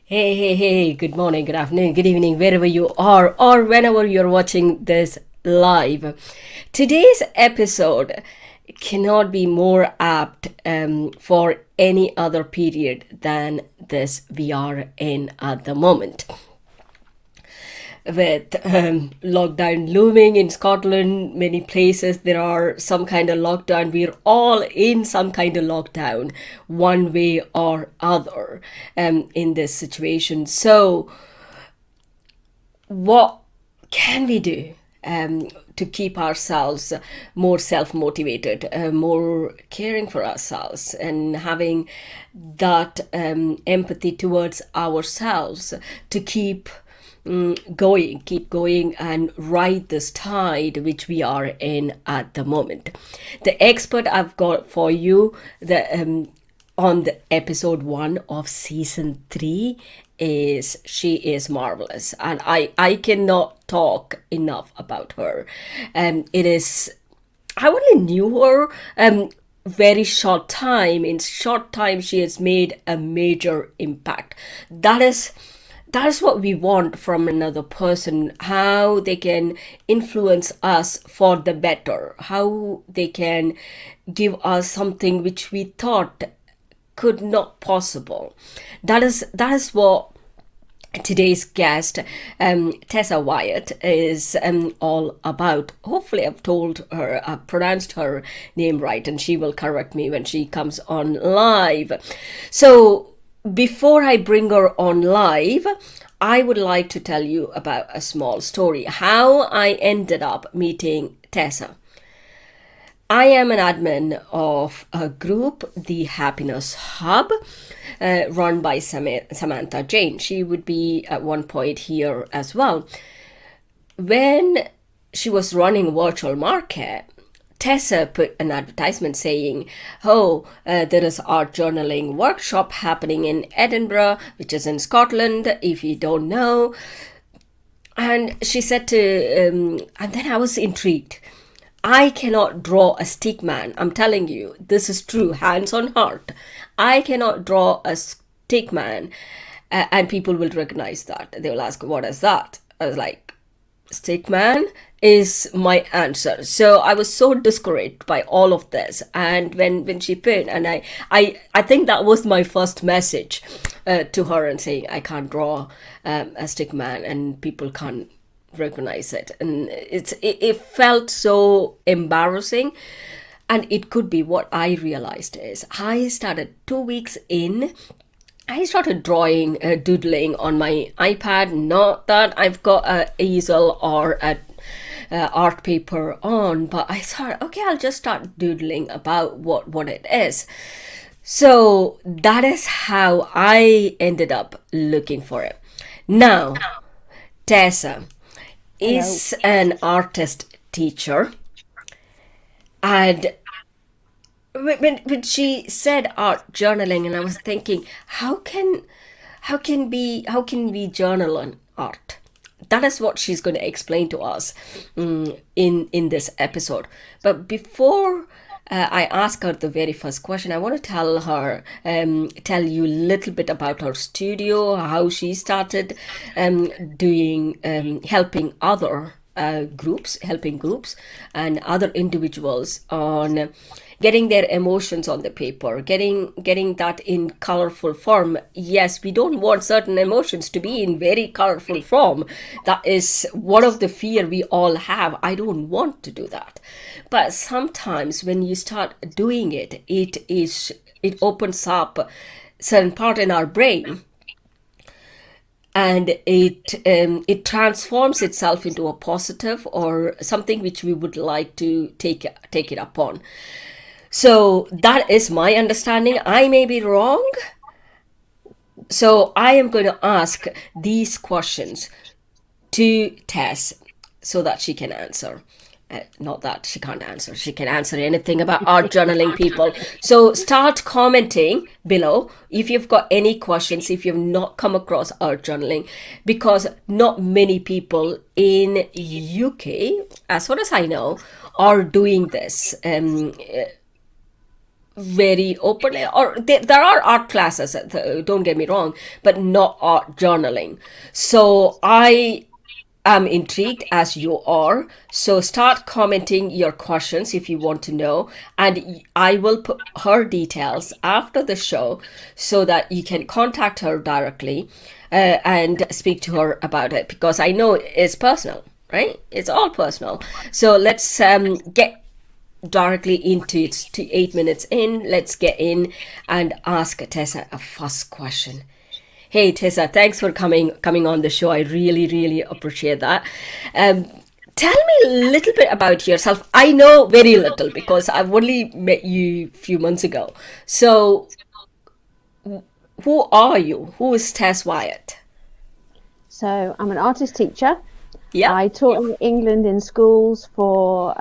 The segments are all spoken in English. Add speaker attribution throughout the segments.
Speaker 1: Hey, good morning, good afternoon, good evening, wherever you are, or whenever you're watching this live. Today's episode cannot be more apt for any other period than this we are in at the moment. With lockdown looming in Scotland, many places there are some kind of lockdown. We're all in some kind of lockdown, one way or other, in this situation. So, what can we do to keep ourselves more self-motivated, more caring for ourselves, and having that empathy towards ourselves to keep going and ride this tide which we are in at the moment. The expert I've got for you, on the episode 1 of season 3, is she is marvelous, and I cannot talk enough about her. It is, I only knew her very short time. In short time she has made a major impact. That is what we want from another person, how they can influence us for the better, how they can give us something which we thought could not possible. That is what today's guest, Tess Wyatt, is all about. Hopefully I've pronounced her name right, and she will correct me when she comes on live. So before I bring her on live, I would like to tell you about a small story, how I ended up meeting Tessa. I am an admin of a group, the Happiness Hub, run by Samantha Jane. She would be at one point here as well. When she was running virtual market, Tessa put an advertisement saying, there is art journaling workshop happening in Edinburgh, which is in Scotland, if you don't know. And she said and then I was intrigued. I cannot draw a stick man. I'm telling you, this is true, hands on heart. I cannot draw a stick man, and people will recognize that. They will ask, what is that? I was like, stick man is my answer. So I was so discouraged by all of this. And when she put, and I think that was my first message to her, and saying I can't draw a stick man, and people can't recognize it, and it felt so embarrassing. And it could be what I realized is I started 2 weeks in. I started drawing, doodling on my iPad. Not that I've got a easel or a art paper on, but I thought, okay, I'll just start doodling about what it is. So that is how I ended up looking for it. Now, Tessa is an artist teacher, and when she said art journaling, and I was thinking, how can we journal on art? That is what she's going to explain to us in this episode. But before I ask her the very first question, I want to tell you a little bit about her studio, how she started helping other helping groups and other individuals on getting their emotions on the paper, getting that in colorful form. Yes, we don't want certain emotions to be in very colorful form. That is one of the fear we all have. I don't want to do that. But sometimes when you start doing it, it opens up certain part in our brain, and it transforms itself into a positive or something which we would like to take it upon. So that is my understanding. I may be wrong. So I am going to ask these questions to Tess so that she can answer. Not that she can't answer. She can answer anything about art journaling, people. So start commenting below if you've got any questions, if you've not come across art journaling, because not many people in UK, as far as I know, are doing this. very openly, or there are art classes, don't get me wrong, but not art journaling. So I am intrigued as you are. So start commenting your questions if you want to know, and I will put her details after the show so that you can contact her directly and speak to her about it, because I know it's personal, right? It's all personal. So let's get directly into it. To 8 minutes in, let's get in and ask Tessa a first question. Hey Tessa, thanks for coming on the show. I really appreciate that. Tell me a little bit about yourself. I know very little because I've only met you a few months ago. So who are you? Who is Tess Wyatt?
Speaker 2: So I'm an artist teacher.
Speaker 1: Yeah.
Speaker 2: I taught in England in schools for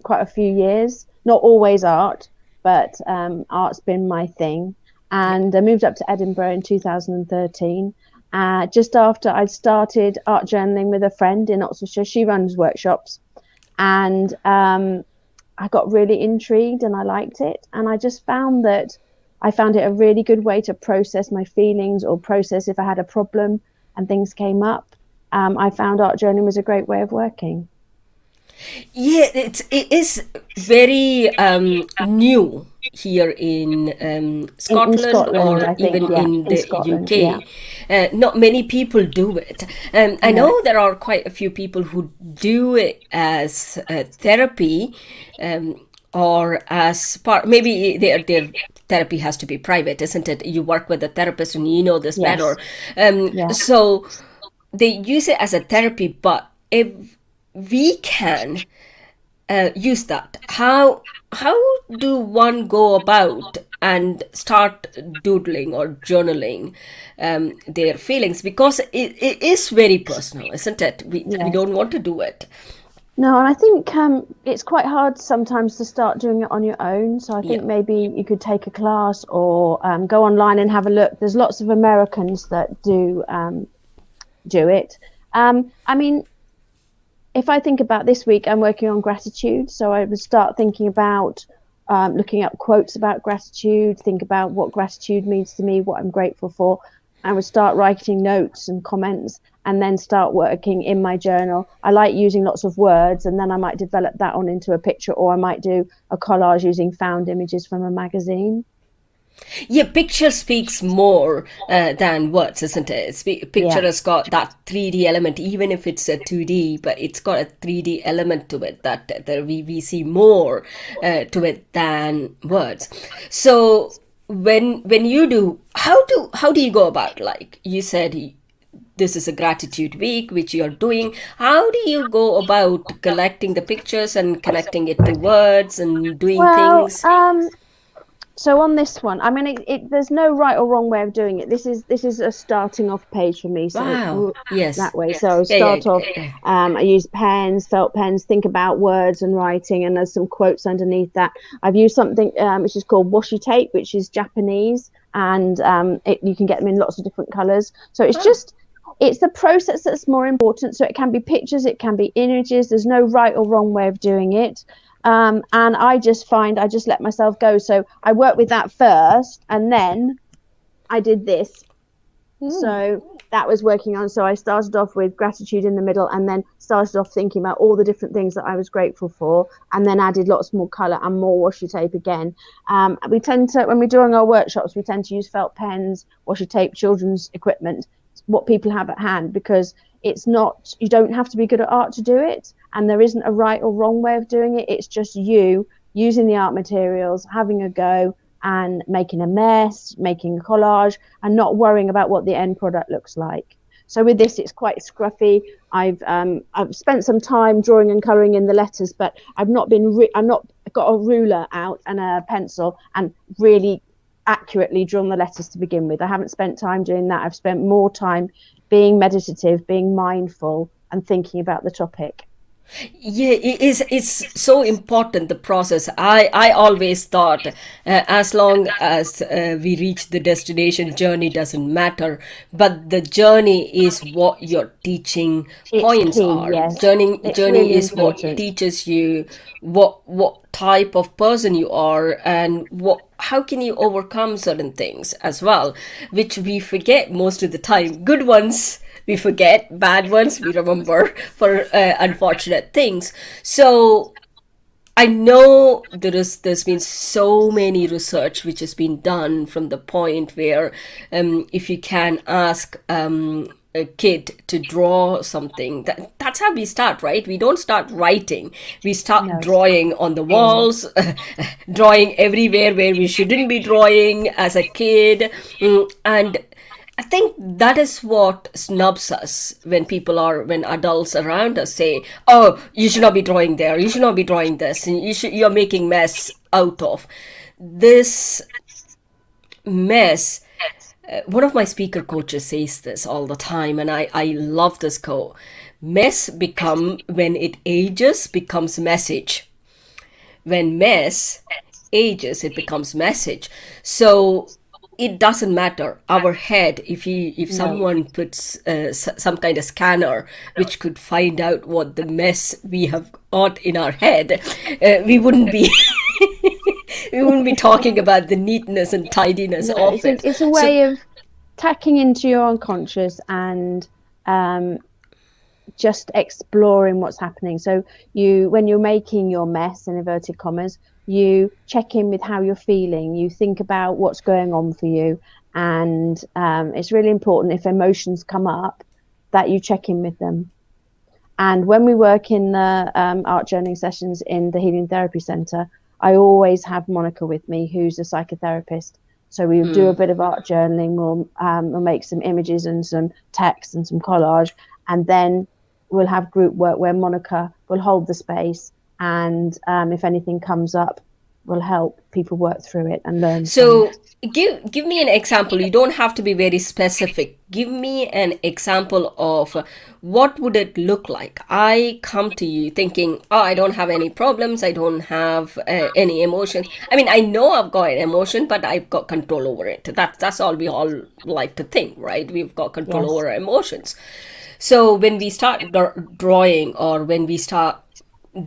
Speaker 2: quite a few years. Not always art, but art's been my thing. And I moved up to Edinburgh in 2013. Just after I'd started art journaling with a friend in Oxfordshire. She runs workshops. And I got really intrigued and I liked it. And I just found it a really good way to process my feelings, or process if I had a problem and things came up. I found art journaling was a great way of working.
Speaker 1: Yeah, it is very new here in Scotland,
Speaker 2: Scotland,
Speaker 1: or
Speaker 2: I think,
Speaker 1: even
Speaker 2: yeah,
Speaker 1: in the
Speaker 2: Scotland, yeah.
Speaker 1: UK. Not many people do it. I know there are quite a few people who do it as a therapy, or as part. Maybe their therapy has to be private, isn't it? You work with a therapist and you know this
Speaker 2: Yes.
Speaker 1: better.
Speaker 2: Yeah.
Speaker 1: So they use it as a therapy, but if we can use that, how do one go about and start doodling or journaling their feelings, because it is very personal, isn't it? We don't want to do it.
Speaker 2: No, and I think it's quite hard sometimes to start doing it on your own. So I think maybe you could take a class, or go online and have a look. There's lots of Americans that do it. I mean, if I think about this week, I'm working on gratitude. So I would start thinking about looking up quotes about gratitude, think about what gratitude means to me, what I'm grateful for. I would start writing notes and comments, and then start working in my journal. I like using lots of words, and then I might develop that on into a picture, or I might do a collage using found images from a magazine.
Speaker 1: Yeah, picture speaks more than words, isn't it? Picture has got that 3D element, even if it's a 2D, but it's got a 3D element to it that we see more to it than words. So when you do, how do you go about, like you said, this is a gratitude week which you're doing. How do you go about collecting the pictures and connecting it to words and doing things?
Speaker 2: So on this one, I mean, there's no right or wrong way of doing it. This is a starting off page for me. So
Speaker 1: Wow. Yes.
Speaker 2: that way. So start off. I use pens, felt pens. Think about words and writing, and there's some quotes underneath that. I've used something which is called washi tape, which is Japanese, and you can get them in lots of different colors. So it's the process that's more important. So it can be pictures, it can be images. There's no right or wrong way of doing it. And I just let myself go. So I worked with that first, and then I did this. So that was working on. So I started off with gratitude in the middle, and then started off thinking about all the different things that I was grateful for, and then added lots more color and more washi tape again. We tend to, when we're doing our workshops, we tend to use felt pens, washi tape, children's equipment, what people have at hand, because you don't have to be good at art to do it, and there isn't a right or wrong way of doing it. It's just you using the art materials, having a go, and making a mess, making a collage, and not worrying about what the end product looks like. So with this, it's quite scruffy. I've spent some time drawing and colouring in the letters, but I've not got a ruler out and a pencil and really accurately drawn the letters to begin with. I haven't spent time doing that. I've spent more time being meditative, being mindful, and thinking about the topic.
Speaker 1: Yeah, it's so important, the process. I always thought as long as we reach the destination, journey doesn't matter, but the journey is what your teaching
Speaker 2: It's
Speaker 1: points
Speaker 2: key,
Speaker 1: are.
Speaker 2: yes. It's
Speaker 1: Journey
Speaker 2: really
Speaker 1: is what
Speaker 2: important.
Speaker 1: teaches you what type of person you are, and what how can you overcome certain things as well, which we forget most of the time. Good ones we forget, bad ones we remember for unfortunate things. So I know there's been so many research which has been done from the point where if you can ask a kid to draw something, that's how we start, right? We don't start writing, we start
Speaker 2: No,
Speaker 1: drawing on the
Speaker 2: drawing.
Speaker 1: walls, drawing everywhere where we shouldn't be drawing as a kid. And I think that is what snubs us when adults around us say, "Oh, you should not be drawing there. You should not be drawing this. And you're making mess out of this mess." One of my speaker coaches says this all the time, and I love this quote. Mess when it ages, becomes message. When mess ages, it becomes message. So it doesn't matter our head, if
Speaker 2: No.
Speaker 1: someone puts some kind of scanner which could find out what the mess we have got in our head, we wouldn't be we wouldn't be talking about the neatness and tidiness
Speaker 2: No,
Speaker 1: of it.
Speaker 2: it's a
Speaker 1: So
Speaker 2: way of tacking into your unconscious and um, just exploring what's happening. So when you're making your mess, in inverted commas, you check in with how you're feeling. You think about what's going on for you, and it's really important if emotions come up that you check in with them. And when we work in the art journaling sessions in the Healing Therapy Centre, I always have Monika with me, who's a psychotherapist. So we'll do a bit of art journaling. We'll make some images and some text and some collage, and then we'll have group work where Monika will hold the space, and if anything comes up, we'll help people work through it and learn from
Speaker 1: So
Speaker 2: it.
Speaker 1: give me an example. You don't have to be very specific. Give me an example of what would it look like. I come to you thinking, oh, I don't have any problems. I don't have any emotions. I mean, I know I've got an emotion, but I've got control over it. That's all we all like to think, right? We've got control
Speaker 2: Yes,
Speaker 1: over our emotions. So when we start drawing, or when we start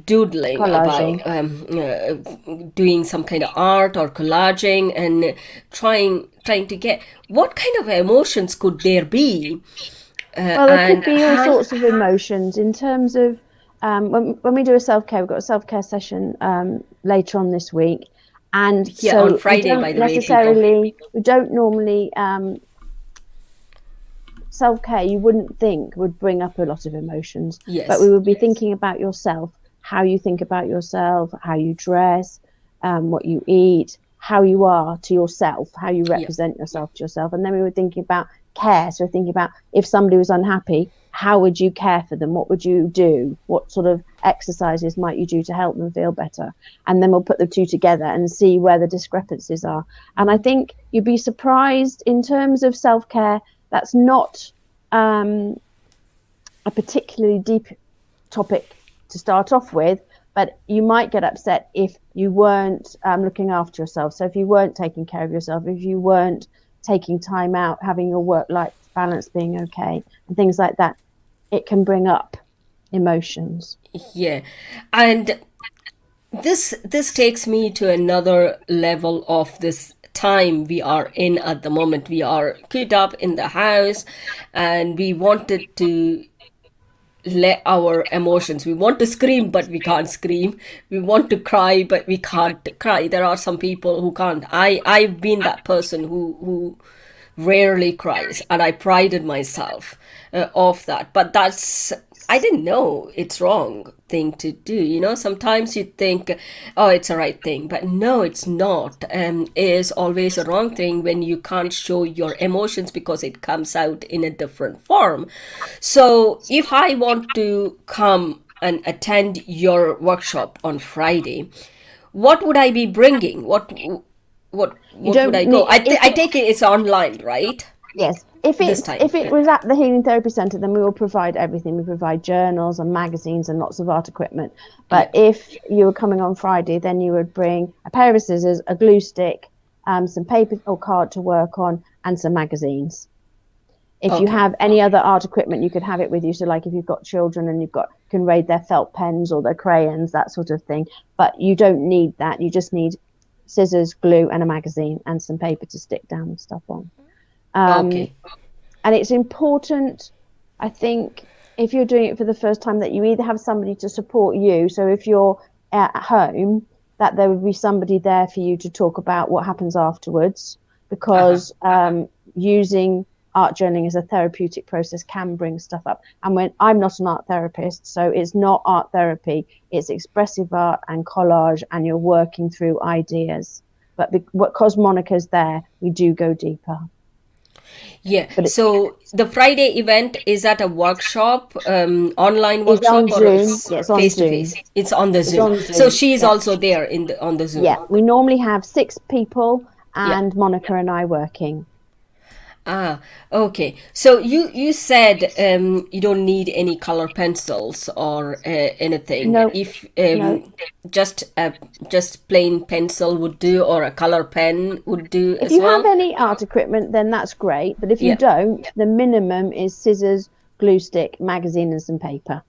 Speaker 1: doodling about
Speaker 2: collaging.
Speaker 1: doing some kind of art or collaging, and trying to get what kind of emotions could there be,
Speaker 2: Well, there could
Speaker 1: and
Speaker 2: be all
Speaker 1: how.
Speaker 2: sorts of emotions in terms of when we do a self-care, we've got a self-care session later on this week. And
Speaker 1: Yeah, on
Speaker 2: so
Speaker 1: Friday, by the way, people.
Speaker 2: we don't normally, self-care, you wouldn't think would bring up a lot of emotions, but we
Speaker 1: Yes.
Speaker 2: would be thinking about yourself, how you think about yourself, how you dress, what you eat, how you are to yourself, how you
Speaker 1: Yeah.
Speaker 2: represent yourself to yourself. And then we were thinking about care. So we're thinking about if somebody was unhappy, how would you care for them? What would you do? What sort of exercises might you do to help them feel better? And then we'll put the two together and see where the discrepancies are. And I think you'd be surprised in terms of self-care. That's not a particularly deep topic to start off with, but you might get upset if you weren't looking after yourself. So if you weren't taking care of yourself, if you weren't taking time out, having your work-life balance being okay, and things like that, it can bring up emotions.
Speaker 1: Yeah. And this takes me to another level of this time we are in at the moment. We are cooped up in the house, and we wanted to let our emotions, we want to scream but we can't scream, we want to cry but we can't cry. There are some people who can't. I've been that person who rarely cries, and I prided myself of that. But that's, I didn't know it's wrong thing to do. Sometimes you think, oh, it's a right thing, but no, it's not. Is always a wrong thing when you can't show your emotions because it comes out in a different form. So if I want to come and attend your workshop on Friday, what would I be bringing? What
Speaker 2: You
Speaker 1: would I
Speaker 2: don't
Speaker 1: go?
Speaker 2: need if
Speaker 1: I
Speaker 2: it
Speaker 1: take it it's online, right?
Speaker 2: Yes,
Speaker 1: this time?
Speaker 2: If it was at the Healing Therapy Centre, then we will provide everything. We provide journals and magazines and lots of art equipment. But if you were coming on Friday, then you would bring a pair of scissors, a glue stick, some paper or card to work on, and some magazines. If you have any other art equipment, you could have it with you. So like if you've got children and can raid their felt pens or their crayons, that sort of thing. But you don't need that. You just need scissors, glue, and a magazine and some paper to stick down stuff on. And it's important, I think, if you're doing it for the first time, that you either have somebody to support you. So if you're at home, that there would be somebody there for you to talk about what happens afterwards, because using art journaling as a therapeutic process can bring stuff up. And when I'm not an art therapist, so it's not art therapy, it's expressive art and collage, and you're working through ideas. But because Monika's there, we do go deeper.
Speaker 1: Yeah. So the Friday event is at a workshop, online workshop,
Speaker 2: it's on Zoom. It's on
Speaker 1: face to
Speaker 2: Zoom.
Speaker 1: face? It's on the Zoom.
Speaker 2: on Zoom.
Speaker 1: So she's also there on the Zoom.
Speaker 2: Yeah, we normally have 6 people and Monika and I working.
Speaker 1: Okay. So you said you don't need any color pencils or anything.
Speaker 2: No.
Speaker 1: If just plain pencil would do, or a color pen would do as well.
Speaker 2: If you have any art equipment, then that's great. But if you don't, the minimum is scissors, glue stick, magazine, and some paper.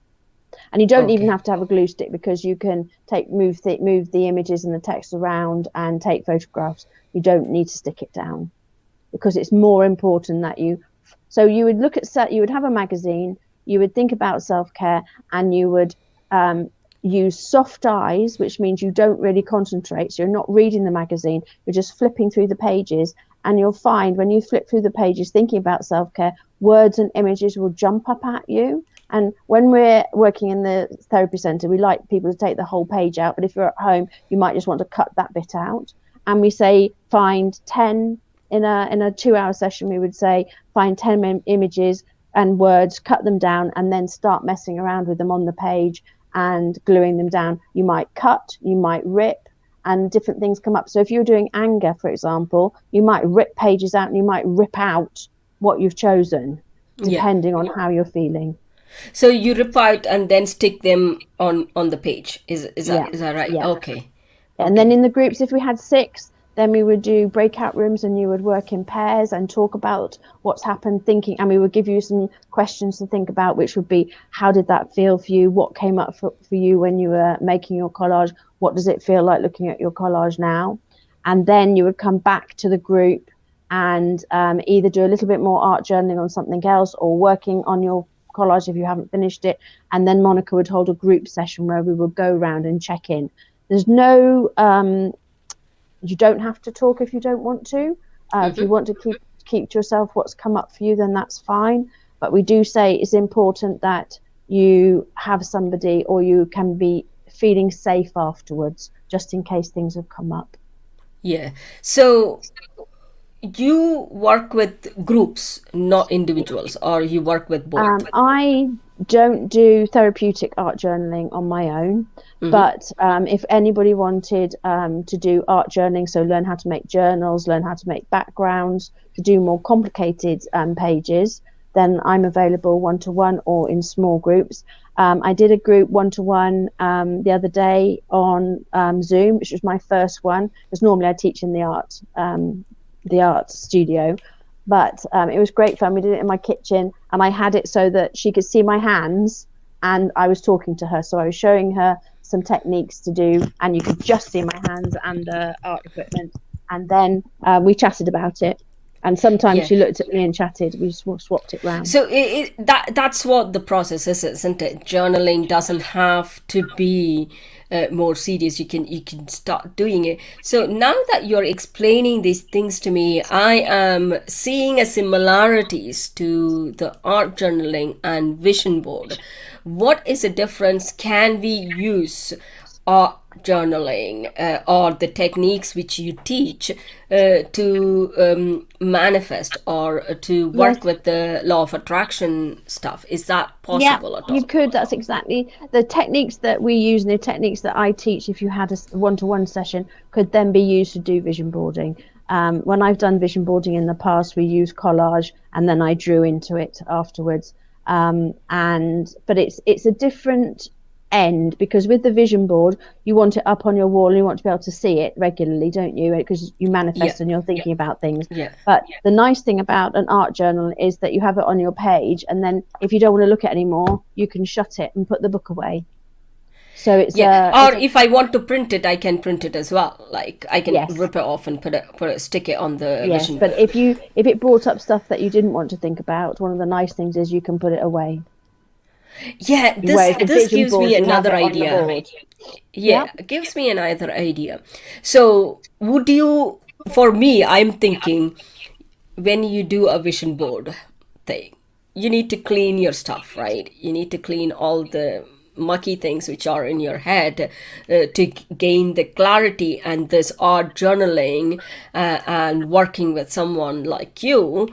Speaker 2: And you don't even have to have a glue stick, because you can move the images and the text around and take photographs. You don't need to stick it down, because it's more important that you would have a magazine, you would think about self-care, and you would use soft eyes, which means you don't really concentrate. So you're not reading the magazine, you're just flipping through the pages, and you'll find when you flip through the pages thinking about self-care, words and images will jump up at you. And when we're working in the therapy centre, we like people to take the whole page out, but if you're at home, you might just want to cut that bit out. And we say find 10 in a 2-hour session. We would say find 10 images and words, cut them down, and then start messing around with them on the page and gluing them down. You might cut, you might rip, and different things come up. So if you're doing anger, for example, you might rip pages out and you might rip out what you've chosen, depending on how you're feeling.
Speaker 1: So you rip out and then stick them on the page. Is that right?
Speaker 2: Yeah.
Speaker 1: Okay.
Speaker 2: And then in the groups, if we had 6, then we would do breakout rooms, and you would work in pairs and talk about what's happened, thinking, and we would give you some questions to think about, which would be, how did that feel for you? What came up for you when you were making your collage? What does it feel like looking at your collage now? And then you would come back to the group and either do a little bit more art journaling on something else, or working on your collage if you haven't finished it. And then Monika would hold a group session where we would go around and check in. There's no you don't have to talk if you don't want to. If you want to keep to yourself what's come up for you, then that's fine. But we do say it's important that you have somebody, or you can be feeling safe afterwards, just in case things have come up.
Speaker 1: Yeah. So you work with groups, not individuals, or you work with both?
Speaker 2: I don't do therapeutic art journaling on my own, but if anybody wanted to do art journaling, so learn how to make journals, learn how to make backgrounds, to do more complicated pages, then I'm available one-to-one or in small groups. I did a group one-to-one the other day on Zoom, which was my first one, because normally I teach in the art studio. But it was great fun. We did it in my kitchen, and I had it so that she could see my hands, and I was talking to her. So I was showing her some techniques to do, and you could just see my hands and the art equipment. And then we chatted about it. And sometimes she looked at me and chatted. We swapped it round.
Speaker 1: So that's what the process is, isn't it? Journaling doesn't have to be more serious. You can start doing it. So now that you're explaining these things to me, I am seeing a similarities to the art journaling and vision board. What is the difference? Can we use art journaling or the techniques which you teach to manifest or to work with the law of attraction stuff? Is that possible at all?
Speaker 2: You could. That's exactly the techniques that we use, and the techniques that I teach, if you had a one-to-one session, could then be used to do vision boarding. When I've done vision boarding in the past, we use collage, and then I drew into it afterwards. But it's a different end, because with the vision board, you want it up on your wall and you want to be able to see it regularly, don't you? Because you manifest and you're thinking about things. But the nice thing about an art journal is that you have it on your page, and then if you don't want to look at it anymore, you can shut it and put the book away. So it's
Speaker 1: if I want to print it, I can print it as well. Like I can rip it off and stick it on the vision board.
Speaker 2: But if it brought up stuff that you didn't want to think about, one of the nice things is you can put it away.
Speaker 1: Yeah, this gives me another idea. It gives me another idea. So would you, for me, I'm thinking when you do a vision board thing, you need to clean your stuff, right? You need to clean all the mucky things which are in your head to gain the clarity. And this art journaling and working with someone like you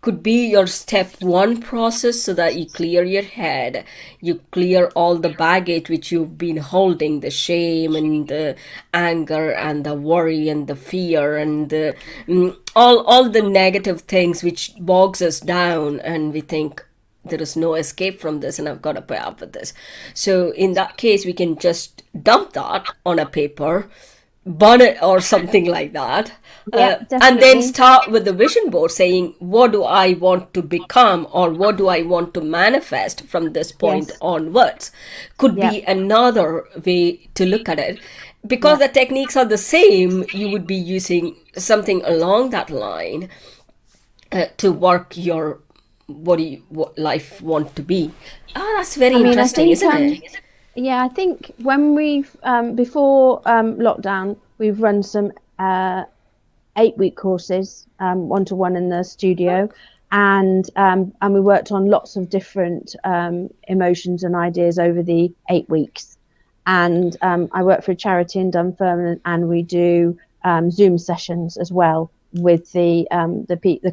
Speaker 1: could be your step one process, so that you clear your head, you clear all the baggage which you've been holding, the shame and the anger and the worry and the fear and the, all the negative things which bogs us down, and we think there is no escape from this and I've got to put up with this. So in that case, we can just dump that on a paper, burn it or something like that, and then start with the vision board saying, what do I want to become, or what do I want to manifest from this point onwards? Could be another way to look at it. Because the techniques are the same, you would be using something along that line to work your what life want to be. That's very interesting, isn't it?
Speaker 2: Yeah, I think when we've before lockdown, we've run some 8-week courses, 1-to-1 in the studio, and we worked on lots of different emotions and ideas over the 8 weeks. And I work for a charity in Dunfermline, and we do Zoom sessions as well with the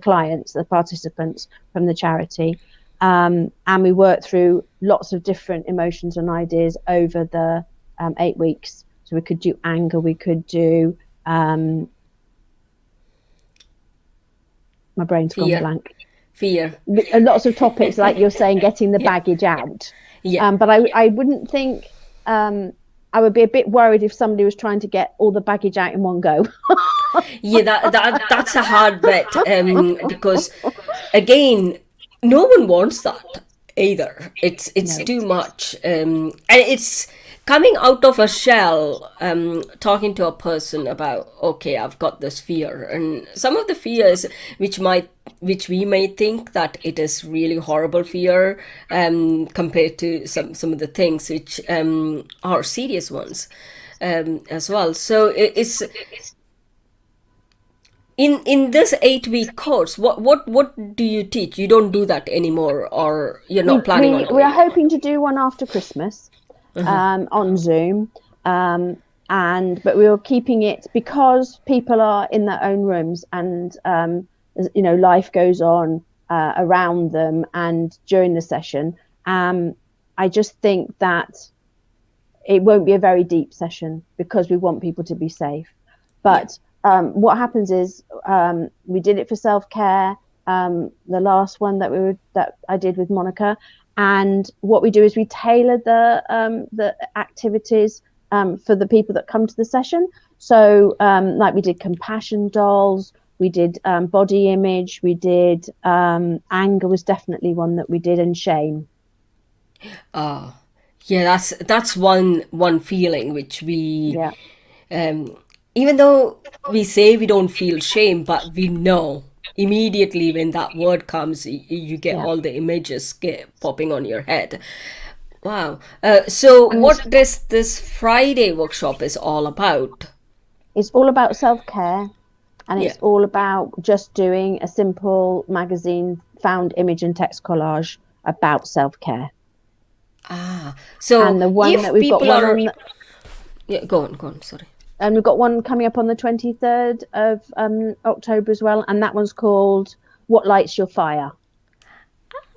Speaker 2: clients, the participants from the charity. And we work through lots of different emotions and ideas over the 8 weeks. So we could do anger, we could do my brain's gone blank.
Speaker 1: Fear.
Speaker 2: Lots of topics, like you're saying, getting the baggage out. But I wouldn't think I would be a bit worried if somebody was trying to get all the baggage out in one go.
Speaker 1: That's a hard bet, because again, no one wants that either. It's too much, and it's coming out of a shell, talking to a person about, okay, I've got this fear, and some of the fears which we may think that it is really horrible fear, compared to some of the things which are serious ones as well. So it's in this 8-week course, what do you teach? You don't do that anymore, or you're not planning on doing
Speaker 2: we are hoping to do one after Christmas. On Zoom, but we were keeping it because people are in their own rooms, and life goes on around them and during the session. I just think that it won't be a very deep session because we want people to be safe. But what happens is we did it for self-care, the last one that I did with Monika. And what we do is we tailor the activities for the people that come to the session. So like we did compassion dolls, we did body image, we did anger was definitely one that we did, and shame.
Speaker 1: That's one feeling which we even though we say we don't feel shame, but we know immediately when that word comes, you get all the images popping on your head. Wow. So what this Friday workshop is all about?
Speaker 2: It's all about self-care, and it's all about just doing a simple magazine found image and text collage about self-care.
Speaker 1: So
Speaker 2: and the one
Speaker 1: if
Speaker 2: that we've got one
Speaker 1: go on, sorry.
Speaker 2: And we've got one coming up on the 23rd of October as well, and that one's called What Lights Your Fire.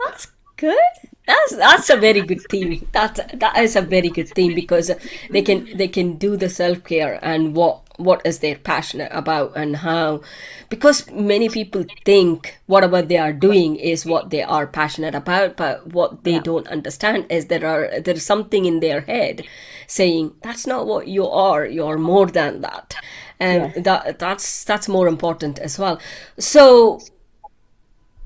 Speaker 1: That's good. That's a very good theme. That is a very good theme, because they can do the self-care and what what is they're passionate about, and how, because many people think whatever they are doing is what they are passionate about, but what they don't understand is there's something in their head saying that's not what you're more than that, and that's more important as well. So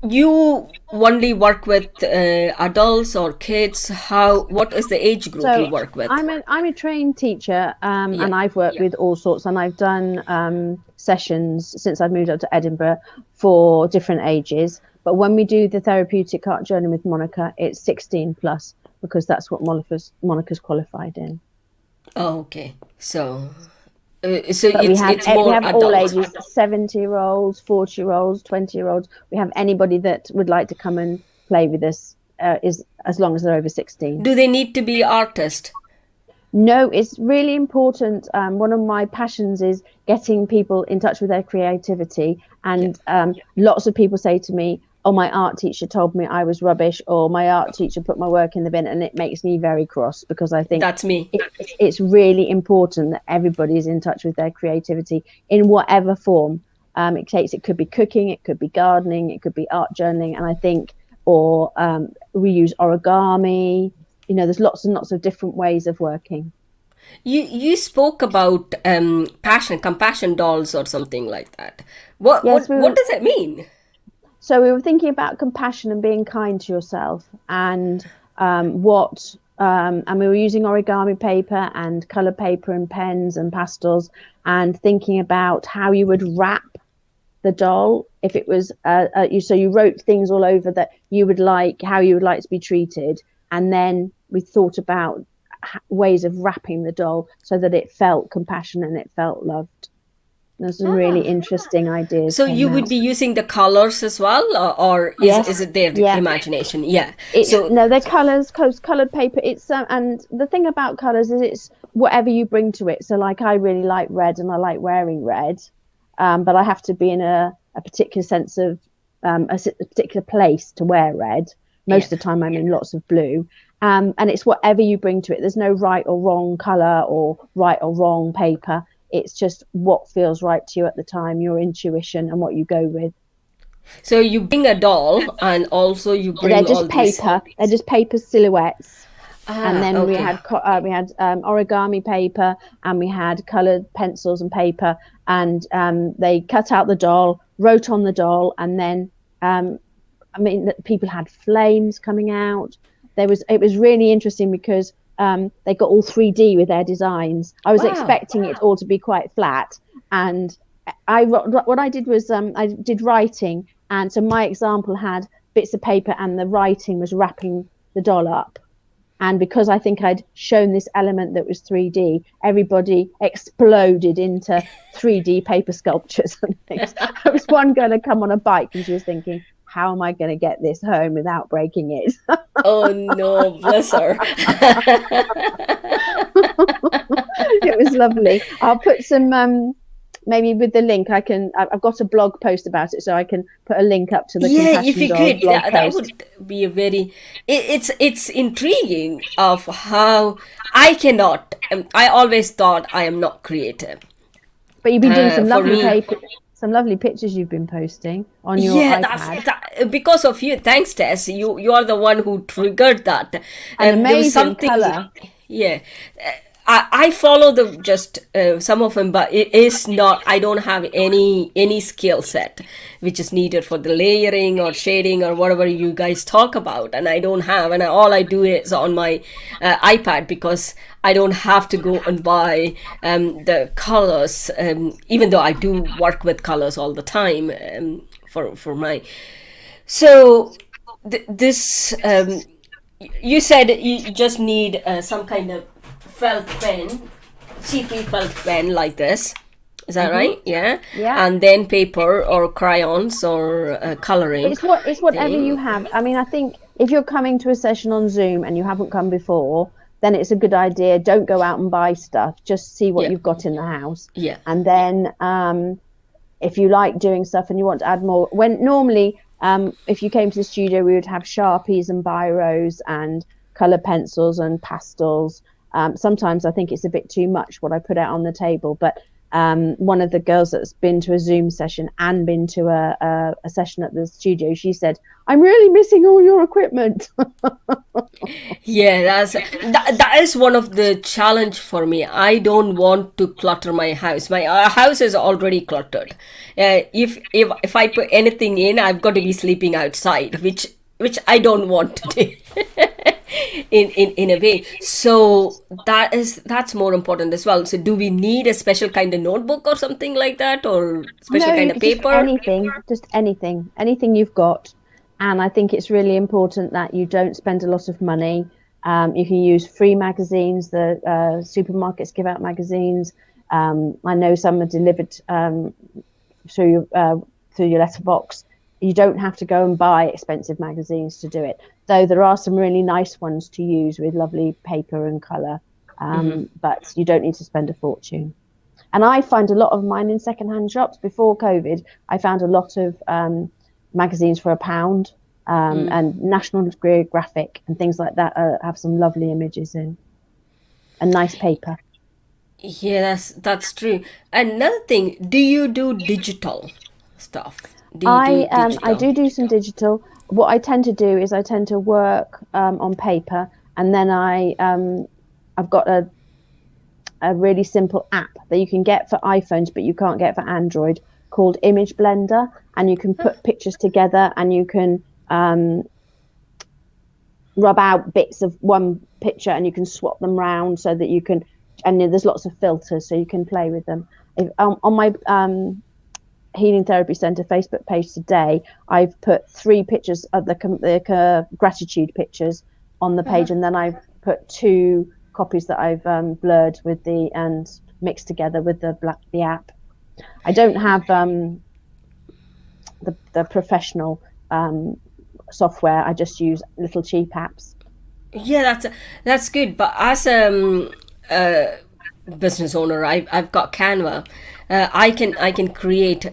Speaker 1: you only work with adults or kids? What is the age group you work with?
Speaker 2: I'm a trained teacher, and I've worked with all sorts, and I've done sessions since I've moved up to Edinburgh for different ages. But when we do the therapeutic art journey with Monika, it's 16 plus, because that's what Monika's qualified in.
Speaker 1: Oh, okay. So
Speaker 2: we have all ages: 70-year-olds, 40-year-olds, 20-year-olds. We have anybody that would like to come and play with us, is as long as they're over 16.
Speaker 1: Do they need to be artists?
Speaker 2: No, it's really important. One of my passions is getting people in touch with their creativity, and lots of people say to me, "Oh, my art teacher told me I was rubbish," or "My art teacher put my work in the bin," and it makes me very cross, because I think
Speaker 1: that's me.
Speaker 2: It's really important that everybody is in touch with their creativity in whatever form it could be cooking, it could be gardening, it could be art journaling, and I think, or we use origami. There's lots and lots of different ways of working.
Speaker 1: You spoke about compassion dolls or something like that. What does it mean?
Speaker 2: So we were thinking about compassion and being kind to yourself, and and we were using origami paper and colour paper and pens and pastels, and thinking about how you would wrap the doll if it was so you wrote things all over that how you would like to be treated, and then we thought about ways of wrapping the doll so that it felt compassionate and it felt loved. There's some really interesting ideas.
Speaker 1: So you would be using the colors as well, or is it their imagination? Yeah.
Speaker 2: No, they're colors, colored paper. It's and the thing about colors is it's whatever you bring to it. So like, I really like red and I like wearing red, but I have to be in a particular sense of a particular place to wear red. Most of the time I'm in lots of blue. And it's whatever you bring to it. There's no right or wrong color or right or wrong paper. It's just what feels right to you at the time, your intuition, and what you go with.
Speaker 1: So you bring a doll, and also you bring
Speaker 2: They're just paper silhouettes. And then we had origami paper, and we had coloured pencils and paper, and they cut out the doll, wrote on the doll, and then people had flames coming out. It was really interesting because they got all 3D with their designs. I was expecting it all to be quite flat, and what I did was I did writing, and so my example had bits of paper, and the writing was wrapping the doll up. And because I think I'd shown this element that was 3D, everybody exploded into 3D paper sculptures and things. There was one girl had come on a bike, and she was thinking, how am I going to get this home without breaking it?
Speaker 1: Oh no, bless her.
Speaker 2: It was lovely. I'll put some, maybe with the link, I've got a blog post about it, so I can put a link up to the
Speaker 1: if you could,
Speaker 2: blog
Speaker 1: that
Speaker 2: post.
Speaker 1: would be a very, it's intriguing of how I cannot, I always thought I am not creative.
Speaker 2: But you've been doing some lovely paper. Some lovely pictures you've been posting on your iPad.
Speaker 1: Because of you. Thanks, Tess. You are the one who triggered that.
Speaker 2: An amazing colour.
Speaker 1: Yeah. I follow some of them, but it is not, I don't have any skill set which is needed for the layering or shading or whatever you guys talk about, and I don't have, and all I do is on my iPad, because I don't have to go and buy the colors, even though I do work with colors all the time for my. So this you said you just need some kind of felt pen, cheaply felt pen like this. Is that right? Yeah. And then paper or crayons or coloring.
Speaker 2: It's whatever you have. I mean, I think if you're coming to a session on Zoom and you haven't come before, then it's a good idea. Don't go out and buy stuff. Just see what you've got in the house.
Speaker 1: Yeah.
Speaker 2: And then if you like doing stuff and you want to add more, normally if you came to the studio, we would have Sharpies and biros and colour pencils and pastels. Sometimes I think it's a bit too much what I put out on the table, but one of the girls that's been to a Zoom session and been to a session at the studio, she said, "I'm really missing all your equipment."
Speaker 1: Yeah, that is one of the challenge for me. I don't want to clutter my house. My house is already cluttered. If I put anything in, I've got to be sleeping outside, which I don't want to do. in a way, so that's more important as well. So do we need a special kind of notebook or something like that, or special
Speaker 2: No,
Speaker 1: kind
Speaker 2: you
Speaker 1: of
Speaker 2: could just
Speaker 1: paper?
Speaker 2: anything you've got. And I think it's really important that you don't spend a lot of money. You can use free magazines. The supermarkets give out magazines. I know some are delivered through your letterbox. You don't have to go and buy expensive magazines to do it, though there are some really nice ones to use with lovely paper and colour, but you don't need to spend a fortune. And I find a lot of mine in secondhand shops. Before COVID, I found a lot of magazines for £1, and National Geographic and things like that have some lovely images in, and nice paper.
Speaker 1: Yeah, that's true. Another thing, do you do digital stuff? Do you do
Speaker 2: I
Speaker 1: digital?
Speaker 2: do some digital. What I tend to do is I tend to work on paper, and then I've got a really simple app that you can get for iPhones, but you can't get for Android, called Image Blender, and you can put pictures together, and you can rub out bits of one picture, and you can swap them round so that you can, and there's lots of filters so you can play with them. On my Healing Therapy Centre Facebook page today, I've put 3 pictures of the gratitude pictures on the page, and then I've put 2 copies that I've blurred with and mixed together with the app. I don't have the professional software. I just use little cheap apps.
Speaker 1: Yeah, that's good. But as a business owner, I've got Canva. I can create.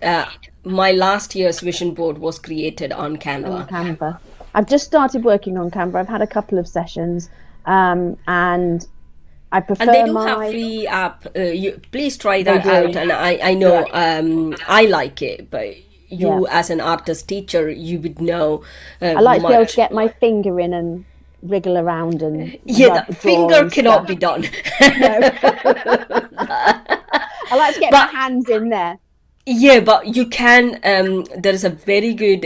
Speaker 1: My last year's vision board was created on Canva.
Speaker 2: On Canva. I've just started working on Canva. I've had a couple of sessions, and I prefer
Speaker 1: And they do have free app. Please try that out. And I know I like it, but you as an artist teacher, you would know.
Speaker 2: I like to be able to get my finger in and wriggle around and
Speaker 1: the finger cannot be done.
Speaker 2: No. I like to get my hands in there.
Speaker 1: Yeah, but you can. There is a very good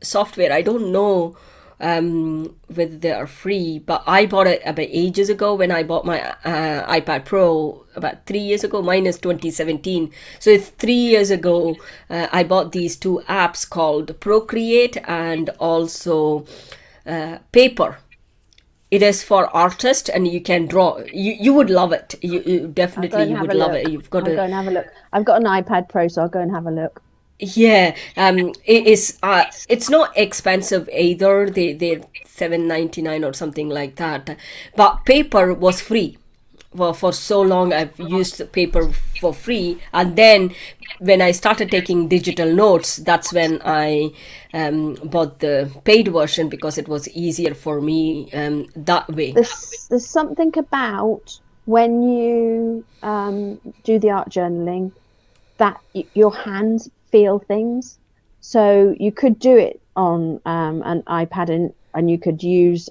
Speaker 1: software. I don't know whether they are free, but I bought it about ages ago when I bought my iPad Pro about 3 years ago. Mine is 2017, so it's 3 years ago. I bought these 2 apps called Procreate and also Paper. It is for artists, and you can draw. You would love it. You definitely you would love it. You've got to
Speaker 2: go and have a look. I've got an iPad Pro, so I'll go and have a look.
Speaker 1: Yeah, it is. It's not expensive either. They're $7.99 or something like that. But paper was free. Well, for so long I've used paper for free, and then when I started taking digital notes, that's when I bought the paid version because it was easier for me that way.
Speaker 2: There's something about when you do the art journaling that your hands feel things. So you could do it on an iPad and you could use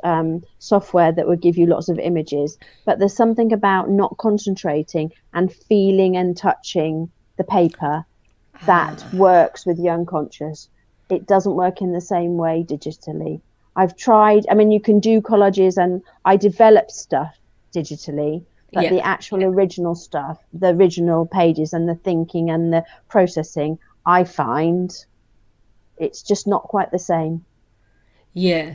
Speaker 2: software that would give you lots of images, but there's something about not concentrating and feeling and touching the paper that works with the unconscious. It doesn't work in the same way digitally. I've tried, I mean, you can do collages, and I develop stuff digitally, but the actual original stuff, the original pages and the thinking and the processing, I find it's just not quite the same.
Speaker 1: Yeah,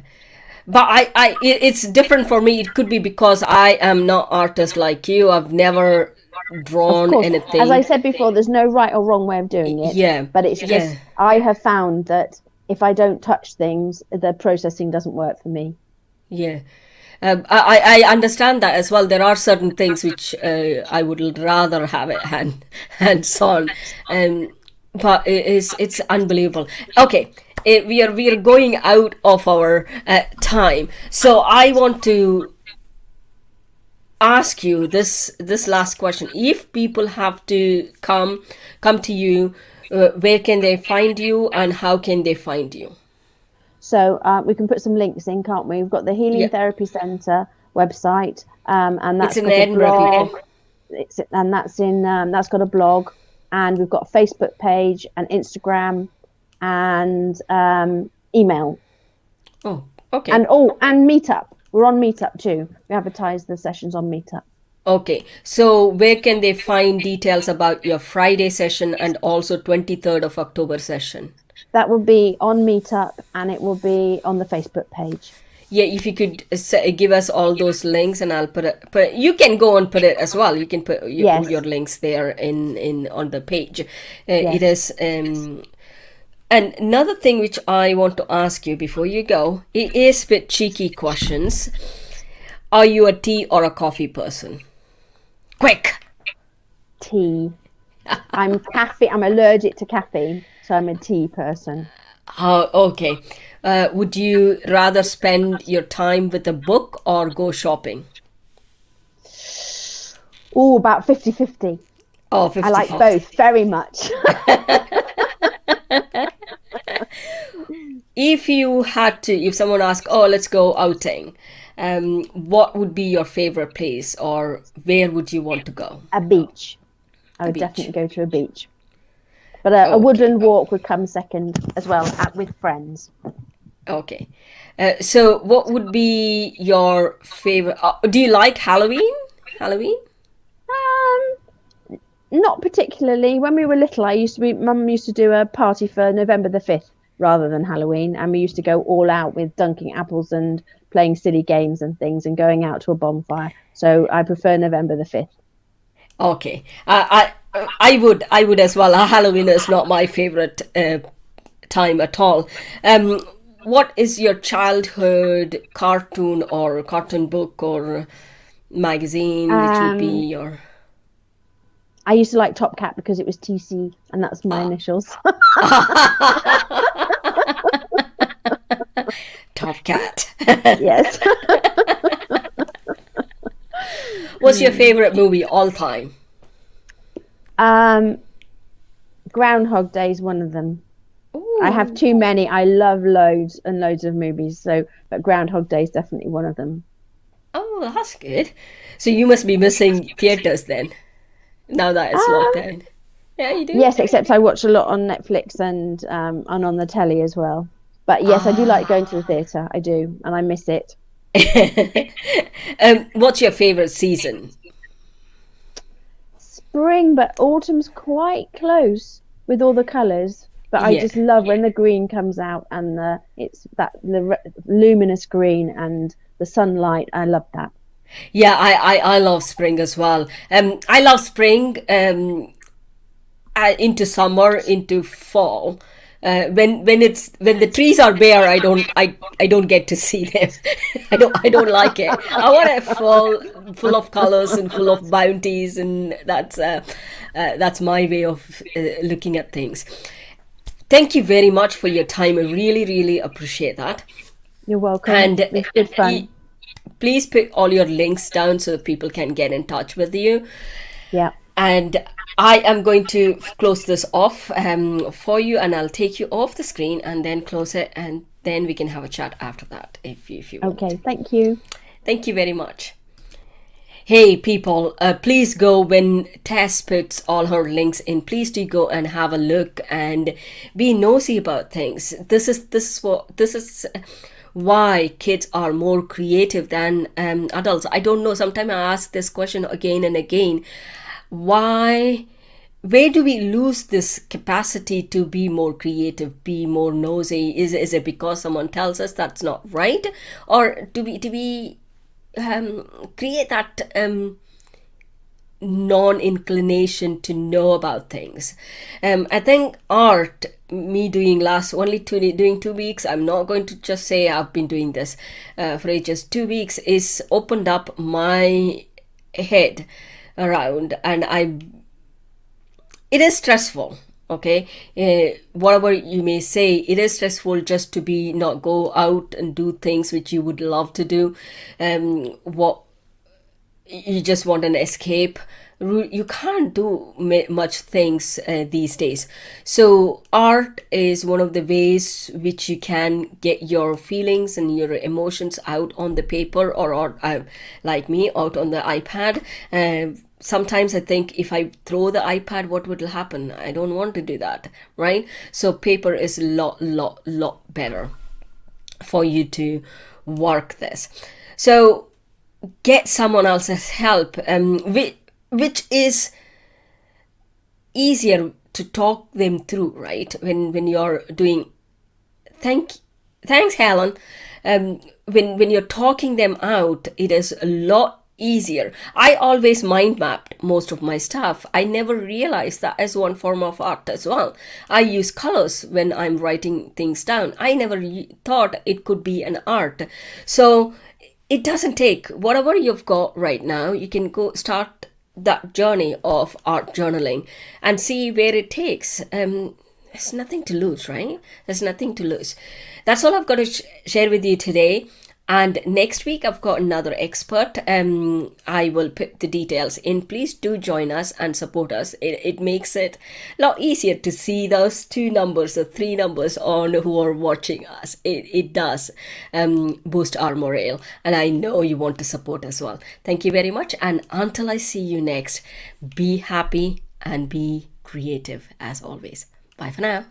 Speaker 1: but it's different for me. It could be because I am not artist like you. I've never drawn anything.
Speaker 2: As I said before, there's no right or wrong way of doing it.
Speaker 1: Yeah,
Speaker 2: but it's just I have found that if I don't touch things, the processing doesn't work for me.
Speaker 1: Yeah. I understand that as well. There are certain things which I would rather have it hands on, but it's unbelievable. Okay, we are going out of our time, so I want to ask you this last question. If people have to come to you, where can they find you and how can they find you?
Speaker 2: So we can put some links in, can't we? We've got the Healing Therapy Centre website, and that's
Speaker 1: It's in
Speaker 2: got a
Speaker 1: Edinburgh,
Speaker 2: blog.
Speaker 1: people.
Speaker 2: That's got a blog, and we've got a Facebook page and Instagram and email.
Speaker 1: Oh, okay.
Speaker 2: And Meetup. We're on Meetup too. We advertise the sessions on Meetup.
Speaker 1: Okay, so where can they find details about your Friday session and also 23rd of October session?
Speaker 2: That will be on Meetup and it will be on the Facebook page.
Speaker 1: Yeah, if you could give us all those links, and I'll put it. You can go and put it as well. You can put your links there in on the page. It is. And another thing which I want to ask you before you go, it is with cheeky questions. Are you a tea or a coffee person? Quick.
Speaker 2: Tea. I'm allergic to caffeine, so I'm a tea person.
Speaker 1: Oh, okay. Would you rather spend your time with a book or go shopping?
Speaker 2: Oh, about 50-50.
Speaker 1: Oh, 50-50.
Speaker 2: I like both very much.
Speaker 1: If someone asks, oh, let's go outing, what would be your favorite place, or where would you want to go?
Speaker 2: A beach. I would definitely go to a beach. But a woodland walk would come second as well, with friends.
Speaker 1: Okay. So what would be your favorite? Do you like Halloween?
Speaker 2: Not particularly. When we were little, Mum used to do a party for November the 5th rather than Halloween. And we used to go all out with dunking apples and playing silly games and things and going out to a bonfire. So I prefer November the 5th.
Speaker 1: Okay. I would as well. Halloween is not my favorite time at all. What is your childhood cartoon or cartoon book or magazine, which would be your...
Speaker 2: I used to like Top Cat because it was TC, and that's my initials.
Speaker 1: Top Cat.
Speaker 2: Yes.
Speaker 1: What's your favorite movie all time?
Speaker 2: Groundhog Day is one of them.
Speaker 1: Ooh.
Speaker 2: I have too many. I love loads and loads of movies, but Groundhog Day is definitely one of them.
Speaker 1: Oh, that's good. So you must be missing theaters then, now that it's locked down. Yeah, you do.
Speaker 2: Yes, except I watch a lot on Netflix and on the telly as well. But yes, I do like going to the theatre. I do, and I miss it.
Speaker 1: What's your favorite season?
Speaker 2: Spring, but autumn's quite close with all the colours. But I just love when the green comes out and the luminous green and the sunlight. I love that.
Speaker 1: Yeah, I love spring as well. I love spring into summer, into fall. When the trees are bare, I don't get to see them. I don't like it. I want it full of colors and full of bounties, and that's my way of looking at things. Thank you very much for your time. I really, really appreciate that.
Speaker 2: You're welcome.
Speaker 1: And
Speaker 2: it's good fun.
Speaker 1: Please put all your links down so that people can get in touch with you.
Speaker 2: Yeah.
Speaker 1: And I am going to close this off for you, and I'll take you off the screen and then close it, and then we can have a chat after that if you want.
Speaker 2: Okay, thank you.
Speaker 1: Thank you very much. Hey people, please go when Tess puts all her links in. Please do go and have a look and be nosy about things. This is why kids are more creative than adults. I don't know. Sometimes I ask this question again and again. Where do we lose this capacity to be more creative, be more nosy? Is it because someone tells us that's not right, or do we create that non-inclination to know about things? I think art, me doing doing 2 weeks, I'm not going to just say I've been doing this for ages. 2 weeks is opened up my head around, and it is stressful. Okay, whatever you may say, it is stressful just to not go out and do things which you would love to do. you just want an escape. You can't do much things these days. So art is one of the ways which you can get your feelings and your emotions out on the paper, or like me, out on the iPad. Sometimes I think, if I throw the iPad, what would happen? I don't want to do that, right? So paper is a lot better for you to work this. So get someone else's help, which is easier to talk them through, right? When you're doing, thanks Helen. When you're talking them out, it is a lot easier. I always mind mapped most of my stuff. I never realized that as one form of art as well. I use colors when I'm writing things down. I never thought it could be an art. So it doesn't take whatever you've got right now. You can go start that journey of art journaling and see where it takes. There's nothing to lose, right? There's nothing to lose. That's all I've got to share with you today. And next week, I've got another expert. I will put the details in. Please do join us and support us. It makes it a lot easier to see those 2 numbers or 3 numbers on who are watching us. It does boost our morale. And I know you want to support as well. Thank you very much. And until I see you next, be happy and be creative as always. Bye for now.